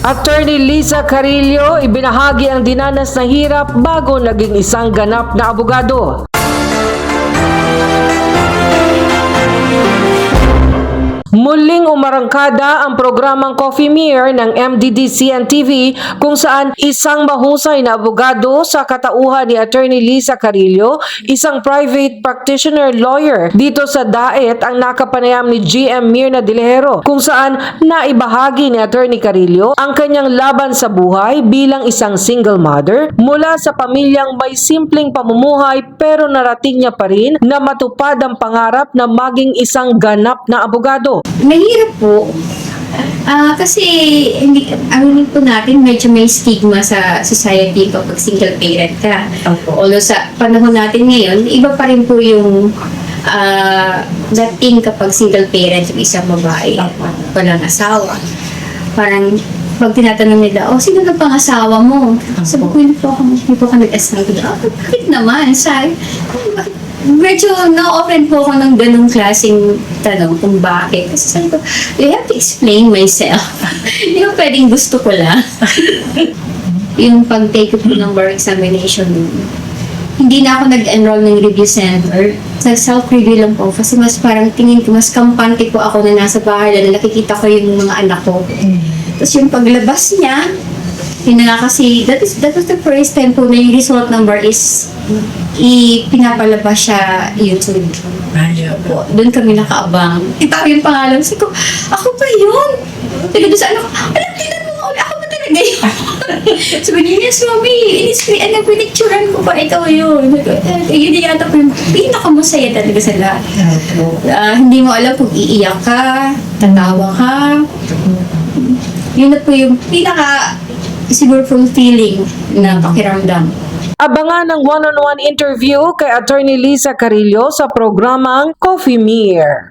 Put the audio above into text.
Attorney Liza Carillo ibinahagi ang dinanas na hirap bago naging isang ganap na abogado. Muling umarangkada ang programang Coffee Meer ng MDDCN-TV kung saan isang mahusay na abogado sa katauhan ni Attorney Liza Carillo, isang private practitioner lawyer dito sa DAET ang nakapanayam ni GM Mirna Dilihero kung saan naibahagi ni Attorney Carillo ang kanyang laban sa buhay bilang isang single mother mula sa pamilyang may simpleng pamumuhay pero narating niya pa rin na matupad ang pangarap na maging isang ganap na abogado. Mahirap po. Kasi, aminin po natin, medyo may stigma sa society kapag single parent ka. Although sa panahon natin ngayon, iba pa rin po yung dating kapag single parent yung isang babae, walang asawa. Parang, pag tinatanong nila, sino na pang asawa mo? Sabi ko, hindi po ako nag-asawa. Bakit naman? Medyo na-open po ako ng ganong klaseng tanong kung bakit. Kasi sabi ko, I have to explain myself. Hindi ko pwedeng gusto ko lang. Yung pag-take po ng bar examination, hindi na ako nag-enroll ng review center. Sa self-review lang po. Kasi mas parang tingin ko, mas kampante po ako na nasa bahay na nakikita ko yung mga anak ko. Tapos yung paglabas niya, yun na kasi, that was the first time po na yung result number is pinapalabas siya YouTube. Doon kami nakaabang. Kita ko yung pangalan. Sabi ko, ako pa yun? Sabi doon sa anak ko, alam, tingnan mo nga ulit, ako ba talaga yun? Sabi niya, yes, mami, pinicturean ko ba ikaw yun? Yun yata po yung pinakamasaya talaga sa lahat. Hindi mo alam kung iiyak ka, tatawa ka. Yun na po yung siguro fulfilling na pakiramdam. Abangan ang one-on-one interview kay Attorney Liza Carillo sa programang Coffee Meer.